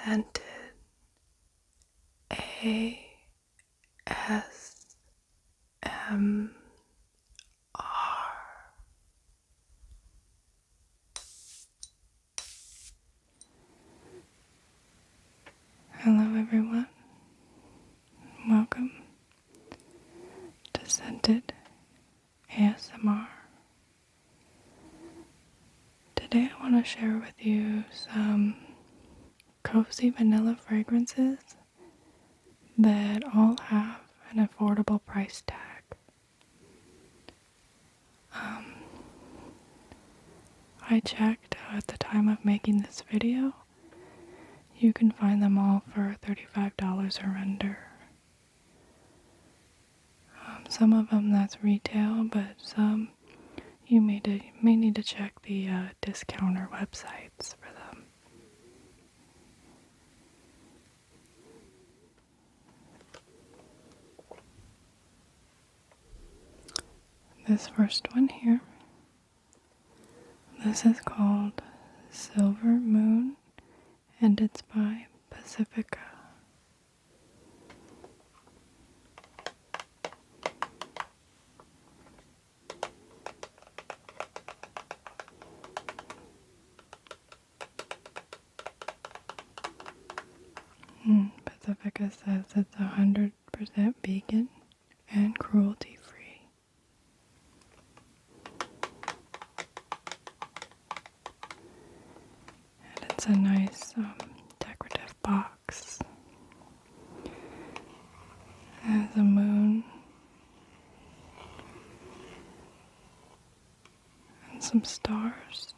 scented ASMR. Hello everyone, welcome to Scented ASMR. Today I want to share with you some cozy vanilla fragrances that all have an affordable price tag. I checked at the time of making this video. You can find them all for $35 or under. Some of them that's retail, but some you may need to check the discounter websites for them. This first one here, this is called Silver Moon, and it's by Pacifica. Pacifica says it's 100% vegan and cruelty-free. And it's a nice decorative box. It has a moon and some stars.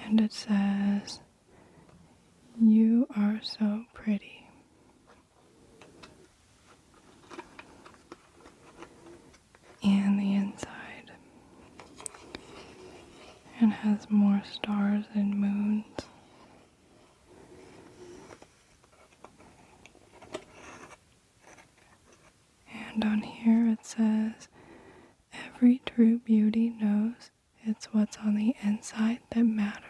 And it says, "You are so pretty." And the inside, it has more stars and moons. And on here it says, "Every true beauty knows it's what's on the inside that matters."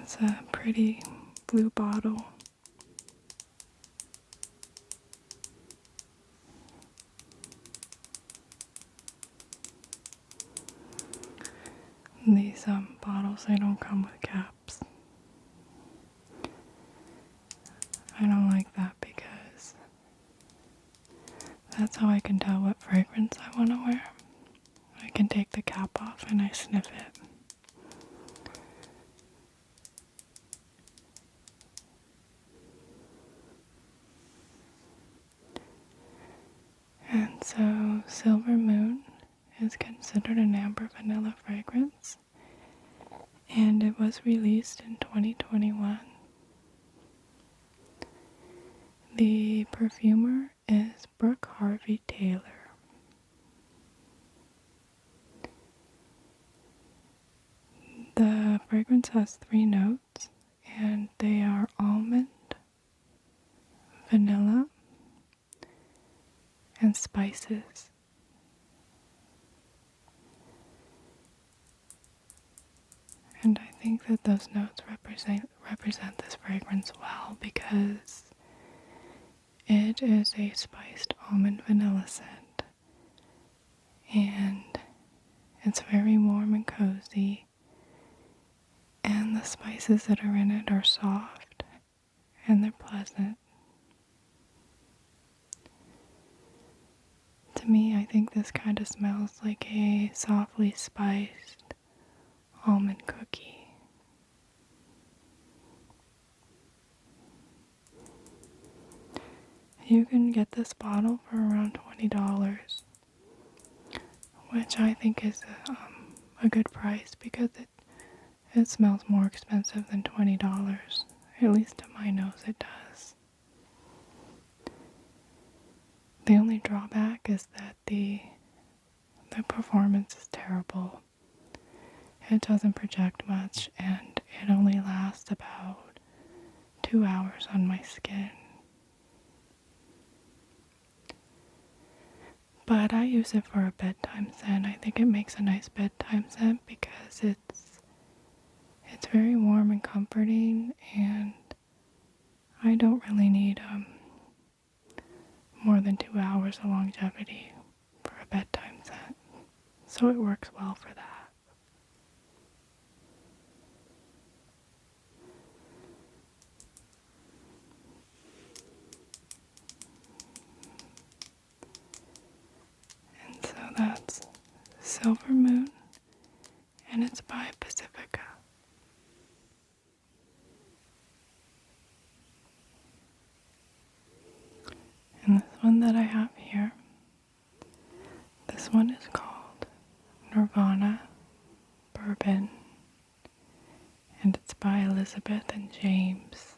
It's a pretty blue bottle. These bottles, they don't come with caps. I don't like that because that's how I can tell what fragrance I want to wear. I can take the cap off and I sniff it. And so Silver Moon is considered an amber vanilla fragrance, and it was released in 2021. The perfumer is Brooke Harvey Taylor. The fragrance has 3 notes, and they are almond, vanilla, and spices. And I think that those notes represent this fragrance well because it is a spiced almond vanilla scent. And it's very warm and cozy. And the spices that are in it are soft and they're pleasant. To me, I think this kind of smells like a softly spiced almond cookie. You can get this bottle for around $20, which I think is a good price because It smells more expensive than $20. At least to my nose it does. The only drawback is that the performance is terrible. It doesn't project much and it only lasts about 2 hours on my skin. But I use it for a bedtime scent. I think it makes a nice bedtime scent because it's very warm and comforting, and I don't really need more than 2 hours of longevity for a bedtime scent. So it works well for that. And so that's Silver Moon, and it's by Pacifica. And this one that I have here, this one is called Nirvana Bourbon, and it's by Elizabeth and James.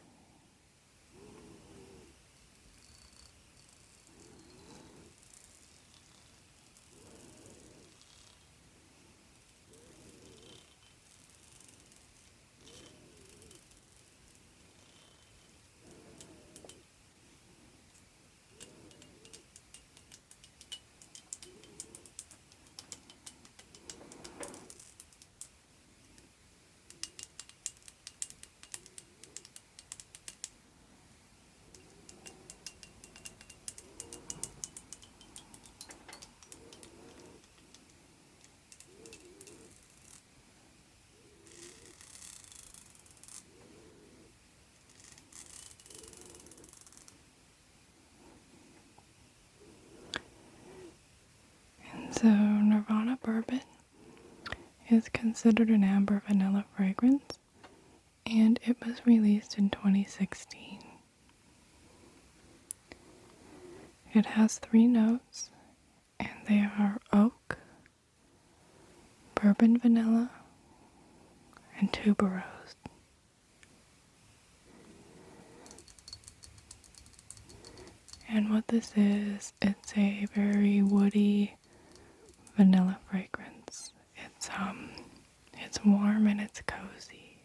So Nirvana Bourbon is considered an amber vanilla fragrance, and it was released in 2016. It has 3 notes, and they are oak, bourbon vanilla, and tuberose. And what this is, it's a very woody vanilla fragrance. It's warm and it's cozy.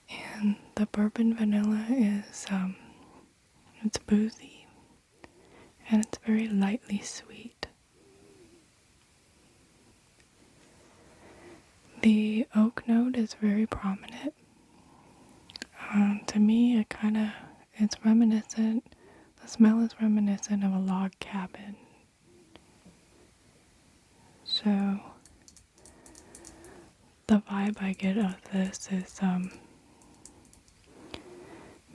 And the bourbon vanilla is it's boozy and it's very lightly sweet. The oak note is very prominent. To me, it's reminiscent. The smell is reminiscent of a log cabin. So the vibe I get of this is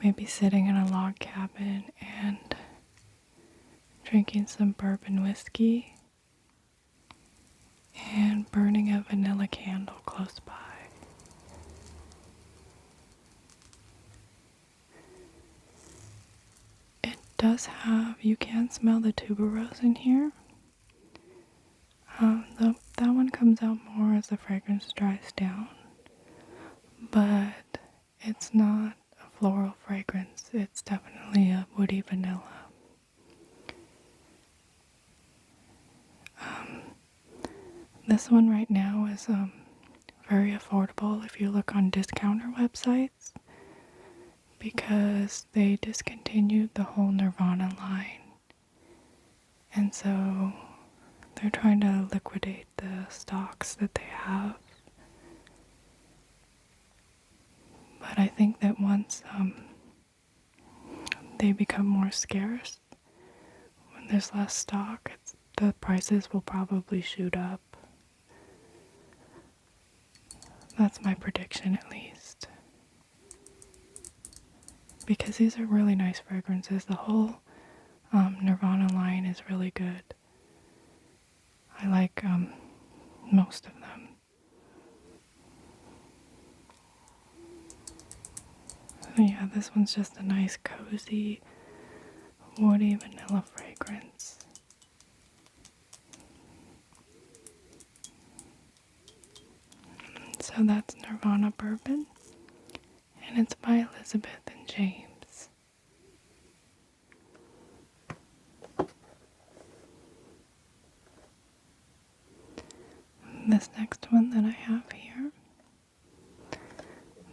maybe sitting in a log cabin and drinking some bourbon whiskey and burning a vanilla candle close by. It does have, you can smell the tuberose in here. That one comes out more as the fragrance dries down, but it's not a floral fragrance. It's definitely a woody vanilla. This one right now is very affordable if you look on discounter websites, because they discontinued the whole Nirvana line, and so they're trying to liquidate the stocks that they have. But I think that once they become more scarce, when there's less stock, the prices will probably shoot up. That's my prediction, at least. Because these are really nice fragrances. The whole Nirvana line is really good. I like most of them. So yeah, this one's just a nice, cozy, woody vanilla fragrance. So that's Nirvana Bourbon, and it's by Elizabeth and James. This next one that I have here,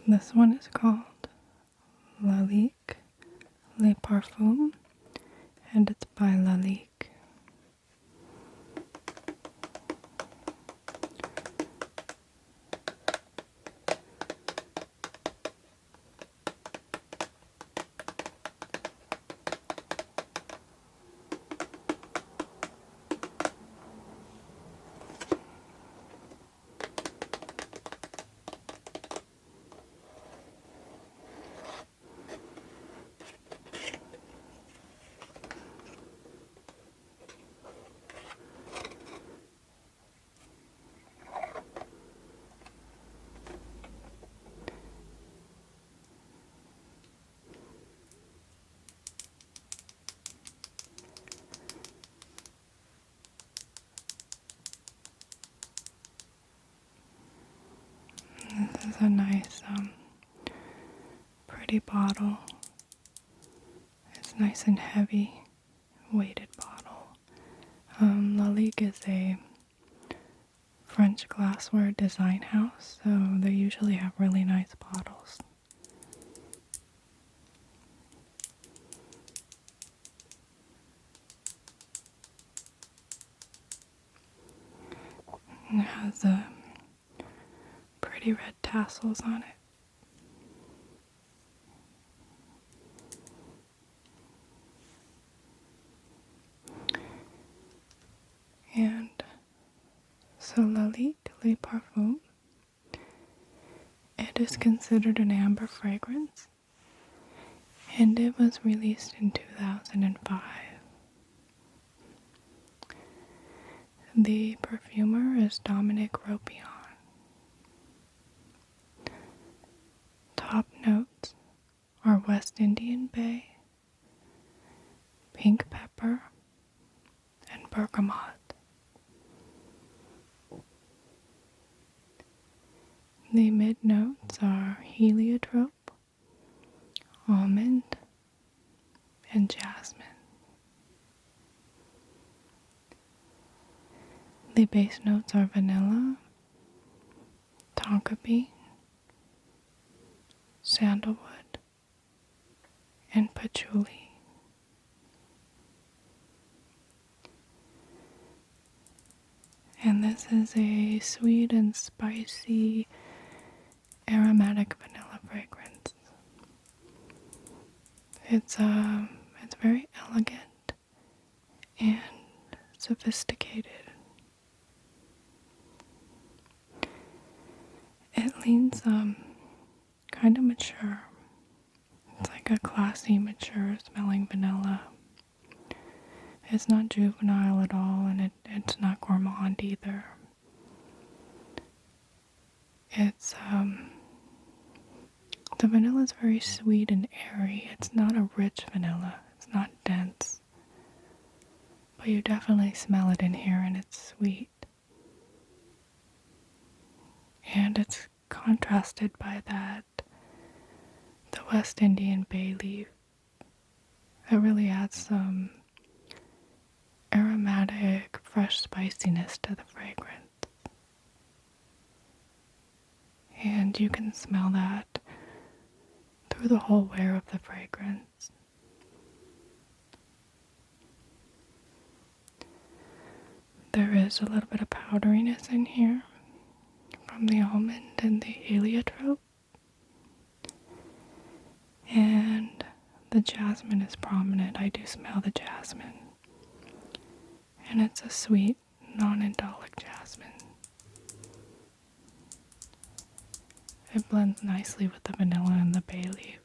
this one is called Lalique Le Parfum, and it's by Lalique. This is a nice, pretty bottle. It's nice and heavy, weighted bottle. Lalique is a French glassware design house, so they usually have really nice bottles. It has pretty red tassels on it. And so Lalique Le Parfum, it is considered an amber fragrance, and it was released in 2005. The perfumer is Dominic Ropion. Top notes are West Indian Bay, pink pepper, and bergamot. The mid notes are heliotrope, almond, and jasmine. The base notes are vanilla, tonka bean, sandalwood, and patchouli. And this is a sweet and spicy aromatic vanilla fragrance. It's very elegant and sophisticated. It leans kind of mature. It's like a classy, mature smelling vanilla. It's not juvenile at all, and it's not gourmand either. It's the vanilla is very sweet and airy. It's not a rich vanilla. It's not dense. But you definitely smell it in here, and it's sweet. And it's contrasted by the West Indian bay leaf. It really adds some aromatic, fresh spiciness to the fragrance. And you can smell that through the whole wear of the fragrance. There is a little bit of powderiness in here from the almond and the heliotrope. And the jasmine is prominent. I do smell the jasmine. And it's a sweet, non-indolic jasmine. It blends nicely with the vanilla and the bay leaf.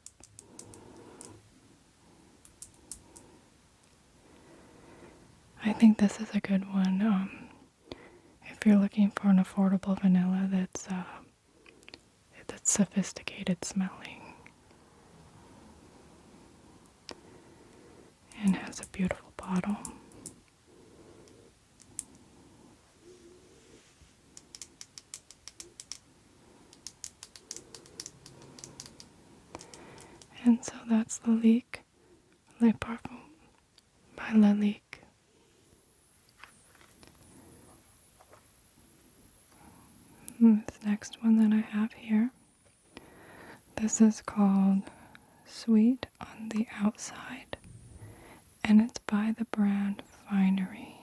I think this is a good one. If you're looking for an affordable vanilla that's sophisticated smelling and has a beautiful bottle. And so that's Lalique Le Parfum by Lalique. This next one that I have here, this is called Sweet on the Outside, and it's by the brand Finery.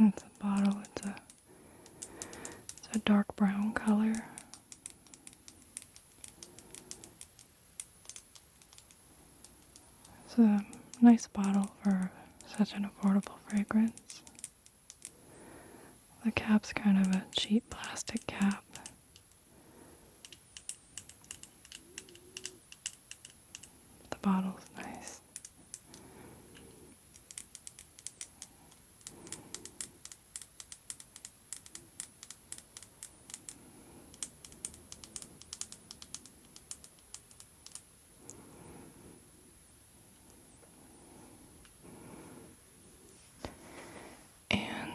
It's a bottle, it's a dark brown color. It's a nice bottle for such an affordable fragrance. The cap's kind of a cheap plastic cap. The bottle's nice.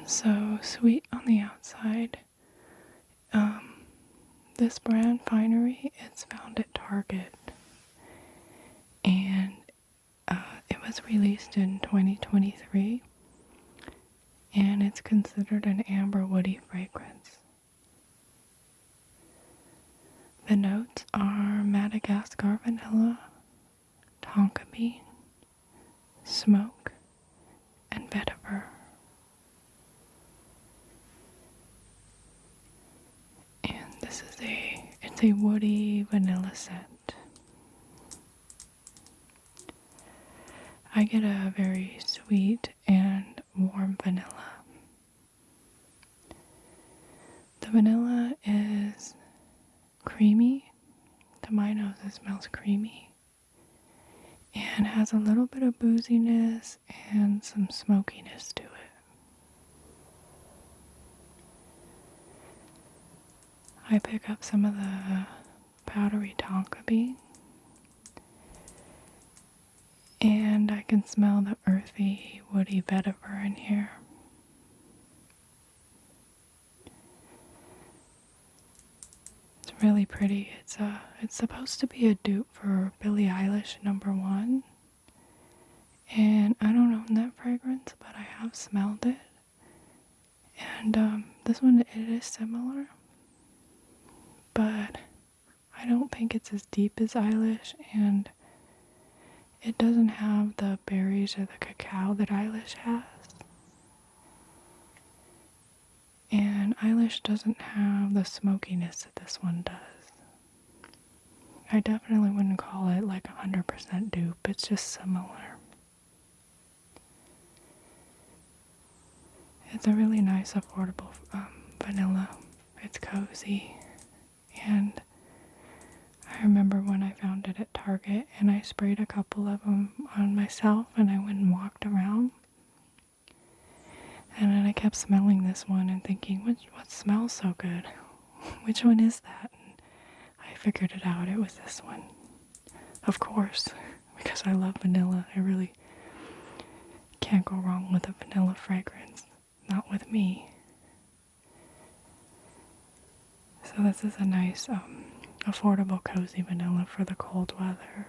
So sweet on the outside. This brand Finery, it's found at Target, and it was released in 2023, and it's considered an amber woody fragrance. The notes are Madagascar vanilla, tonka bean, smoke, and vetiver. It's a woody vanilla scent. I get a very sweet and warm vanilla. The vanilla is creamy. To my nose, it smells creamy. And has a little bit of booziness and some smokiness to it. I pick up some of the powdery tonka bean, and I can smell the earthy, woody vetiver in here. It's really pretty. It's supposed to be a dupe for Billie Eilish #1, and I don't own that fragrance, but I have smelled it. And this one, it is similar. But I don't think it's as deep as Eilish, and it doesn't have the berries or the cacao that Eilish has. And Eilish doesn't have the smokiness that this one does. I definitely wouldn't call it like 100% dupe, it's just similar. It's a really nice, affordable vanilla. It's cozy. And I remember when I found it at Target, and I sprayed a couple of them on myself, and I went and walked around. And then I kept smelling this one and thinking, what smells so good? Which one is that? And I figured it out. It was this one. Of course, because I love vanilla. I really can't go wrong with a vanilla fragrance. Not with me. So this is a nice, affordable, cozy vanilla for the cold weather.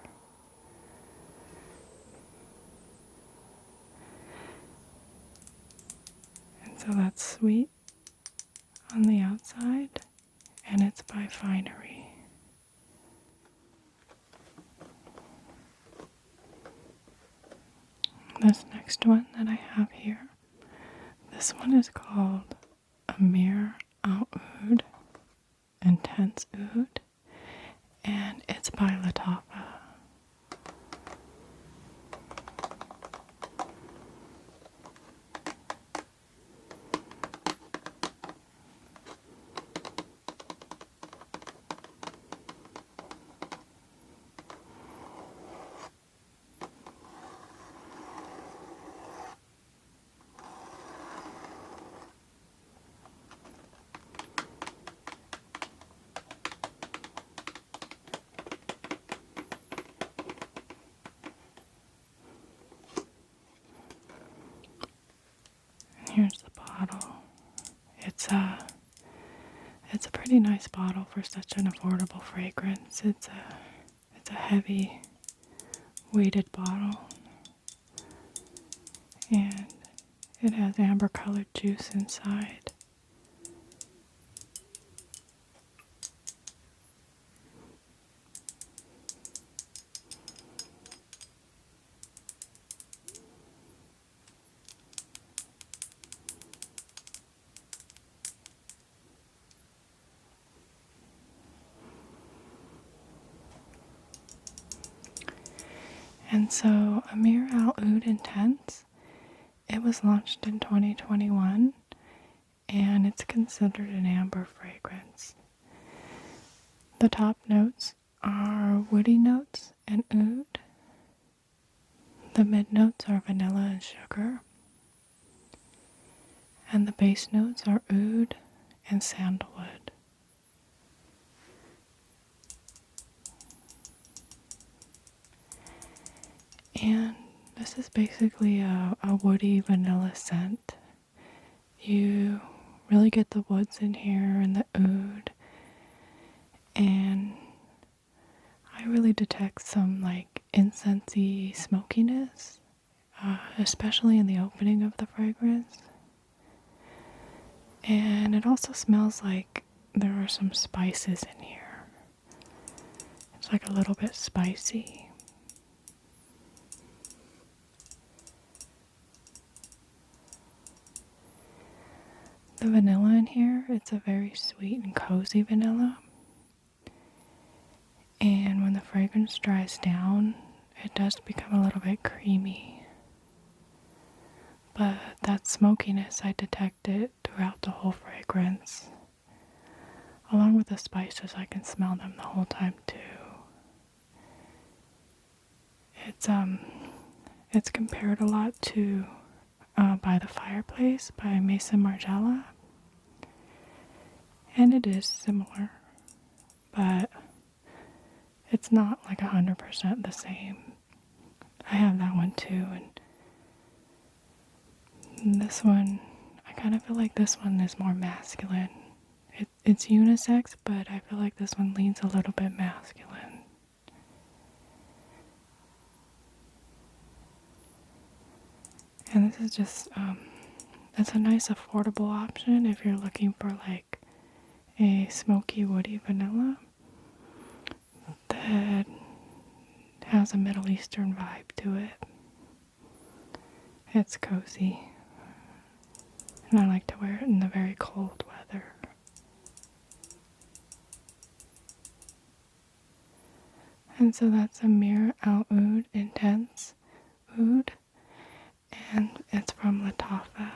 And so that's sweet on the outside, and it's by Finery. This next one that I have here, this one is called Ameer Oudh, Intense Oud, and it's It's by Lattafa. Here's the bottle. It's a pretty nice bottle for such an affordable fragrance. It's a heavy weighted bottle, and it has amber colored juice inside. And so Ameer Al Oud Intense, it was launched in 2021, and it's considered an amber fragrance. The top notes are woody notes and oud. The mid notes are vanilla and sugar. And the base notes are oud and sandalwood. And this is basically a woody vanilla scent. You really get the woods in here and the oud. And I really detect some like incensey smokiness, especially in the opening of the fragrance. And it also smells like there are some spices in here. It's like a little bit spicy. The vanilla in here, it's a very sweet and cozy vanilla. And when the fragrance dries down, it does become a little bit creamy. But that smokiness, I detect it throughout the whole fragrance. Along with the spices, I can smell them the whole time too. It's compared a lot to By the Fireplace by Mason Margiela. And it is similar, but it's not like 100% the same. I have that one too, and this one, I kind of feel like this one is more masculine. It's unisex, but I feel like this one leans a little bit masculine. And this is just, it's a nice affordable option if you're looking for like a smoky woody vanilla that has a Middle Eastern vibe to it. It's cozy, and I like to wear it in the very cold weather. And so that's Ameer Al Oud Intense Oud, and it's from Lattafa.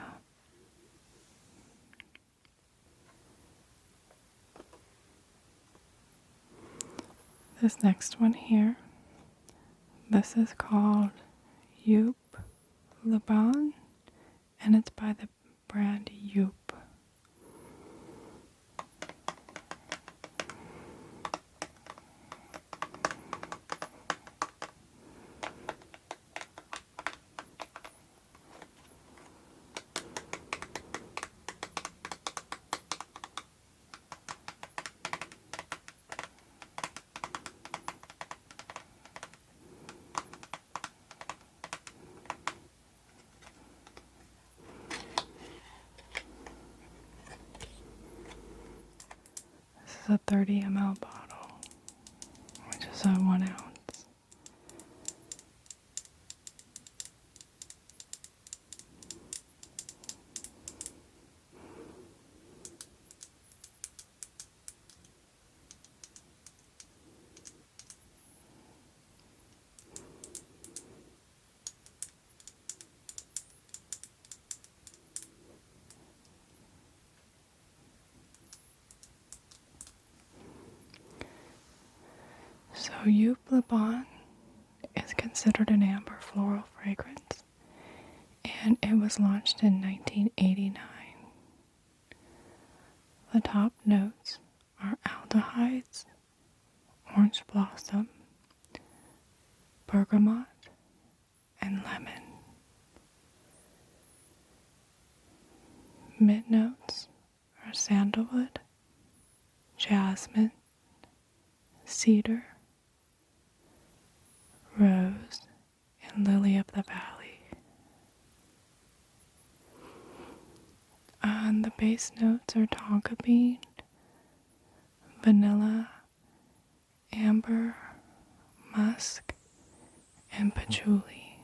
This next one here, this is called Joop Le Bain, and it's by the brand Joop. This is a 30 ml bottle, which is a 1 ounce. Joop Le Bain is considered an amber floral fragrance, and it was launched in 1989. The top notes are aldehydes, orange blossom, bergamot, and lemon. Mid notes are sandalwood, jasmine, cedar, rose, and lily of the valley. And the base notes are tonka bean, vanilla, amber, musk, and patchouli.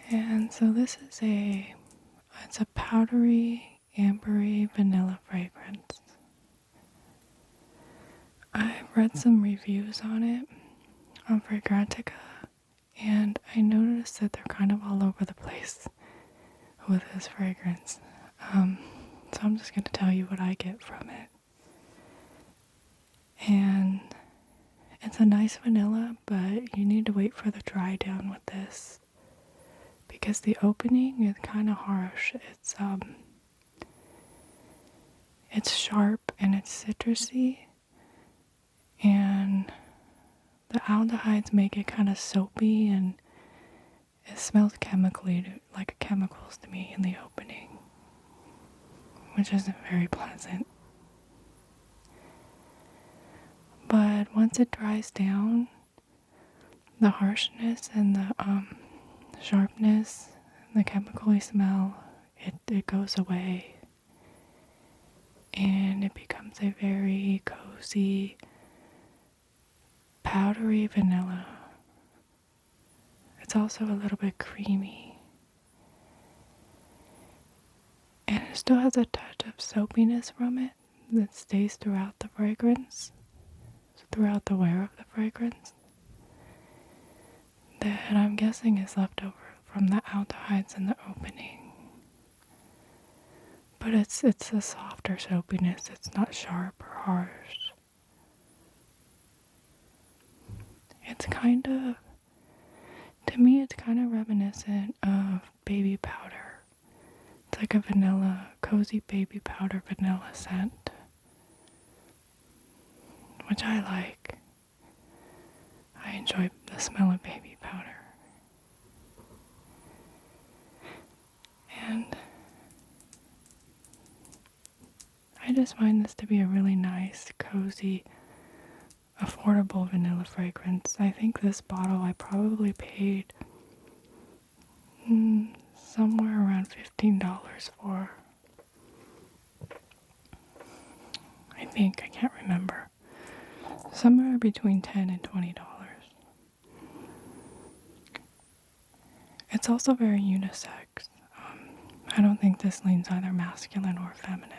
And so this is it's a powdery, ambery vanilla fragrance. I've read some reviews on it on Fragrantica, and I noticed that they're kind of all over the place with this fragrance. So I'm just going to tell you what I get from it. And it's a nice vanilla, but you need to wait for the dry down with this, because the opening is kind of harsh. It's sharp and it's citrusy, and the aldehydes make it kind of soapy, and it smells like chemicals to me in the opening, which isn't very pleasant. But once it dries down, the harshness and the sharpness and the chemically smell, it goes away, and it becomes a very cozy, powdery vanilla. It's also a little bit creamy, and it still has a touch of soapiness from it that stays throughout the fragrance, throughout the wear of the fragrance, that I'm guessing is left over from the aldehydes in the opening. But it's a softer soapiness. It's not sharp or harsh. It's kind of, to me, it's kind of reminiscent of baby powder. It's like a vanilla, cozy baby powder vanilla scent, which I like. I enjoy the smell of baby powder. And I just find this to be a really nice, cozy, affordable vanilla fragrance. I think this bottle I probably paid somewhere around $15 for. I think, I can't remember. Somewhere between $10 and $20. It's also very unisex. I don't think this leans either masculine or feminine.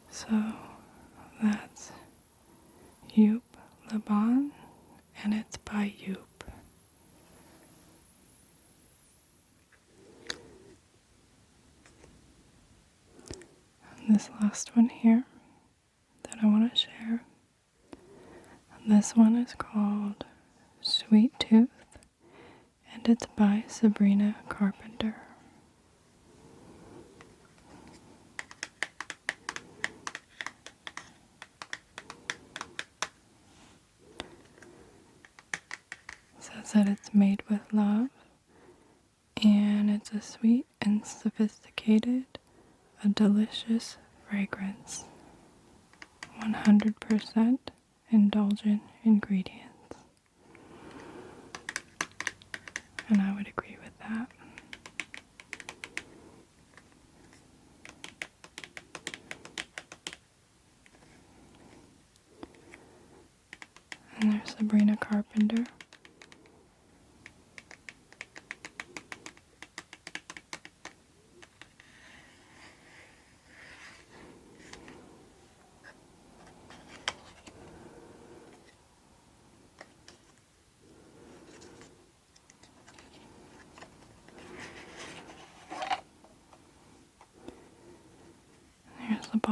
So that's Joop Le Bain, and it's by Joop. And this last one here that I want to share, this one is called Sweet Tooth, and it's by Sabrina Carpenter. It says that it's made with love, and it's a sweet and sophisticated, a delicious fragrance. 100% indulgent ingredients. And I would agree with that. And there's Sabrina Carpenter.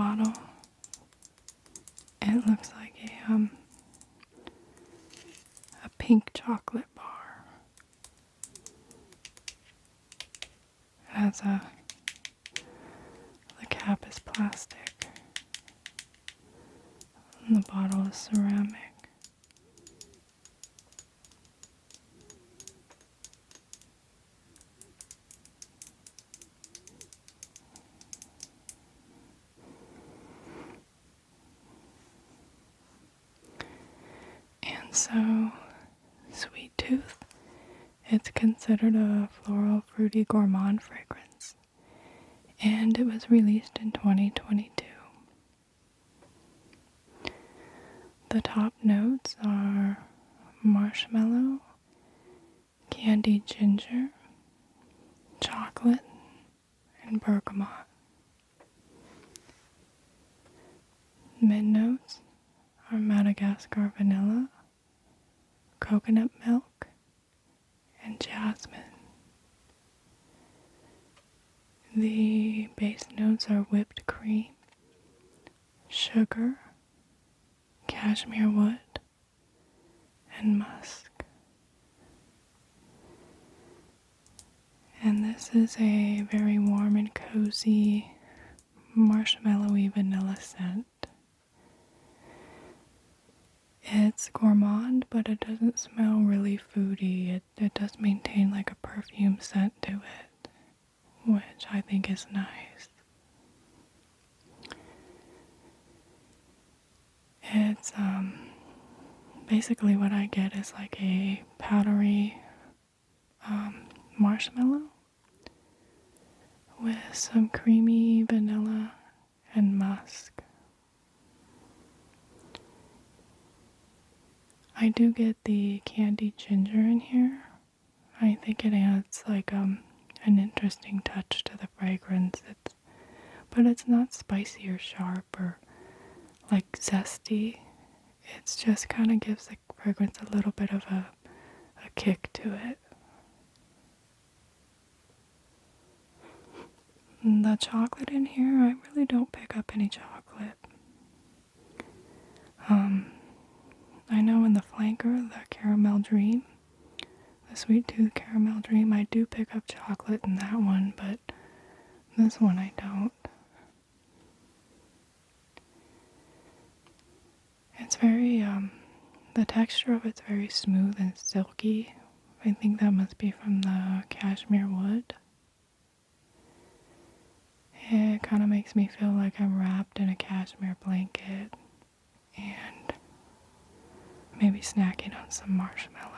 bottle. It looks like a pink chocolate bar. It has the cap is plastic, and the bottle is ceramic. And so, Sweet Tooth, it's considered a floral, fruity, gourmand fragrance, and it was released in 2022. The top notes are marshmallow, candied ginger, chocolate, and bergamot. Mid notes are Madagascar vanilla, coconut milk, and jasmine. The base notes are whipped cream, sugar, cashmere wood, and musk. And this is a very warm and cozy marshmallowy vanilla scent. It's gourmand, but it doesn't smell really foody. It does maintain like a perfume scent to it, which I think is nice. It's basically what I get is like a powdery marshmallow with some creamy vanilla and musk. I do get the candied ginger in here. I think it adds like an interesting touch to the fragrance. But it's not spicy or sharp or like zesty. It's just kind of gives the fragrance a little bit of a kick to it. And the chocolate in here, I really don't pick up any chocolate. I know in the flanker, the Caramel Dream, the Sweet Tooth Caramel Dream, I do pick up chocolate in that one, but this one I don't. It's very, the texture of it's very smooth and silky. I think that must be from the cashmere wood. It kind of makes me feel like I'm wrapped in a cashmere blanket and maybe snacking on some marshmallows.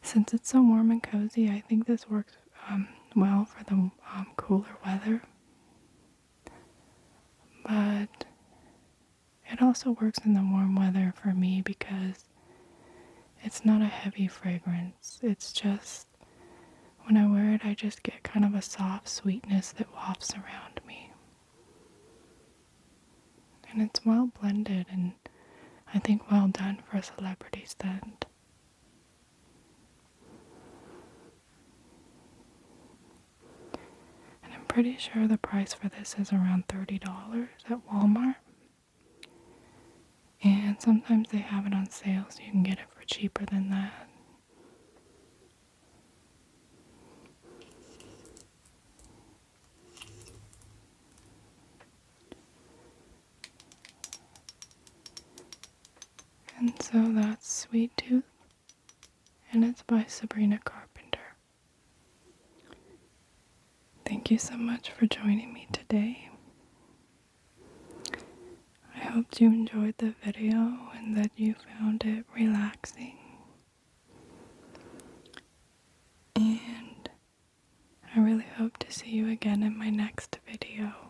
Since it's so warm and cozy, I think this works well for the cooler weather. But it also works in the warm weather for me because it's not a heavy fragrance. It's just, when I wear it, I just get kind of a soft sweetness that wafts around me. And it's well blended and I think well done for a celebrity scent. And I'm pretty sure the price for this is around $30 at Walmart. And sometimes they have it on sale so you can get it for cheaper than that. And so that's Sweet Tooth, and it's by Sabrina Carpenter. Thank you so much for joining me today. I hope you enjoyed the video and that you found it relaxing. And I really hope to see you again in my next video.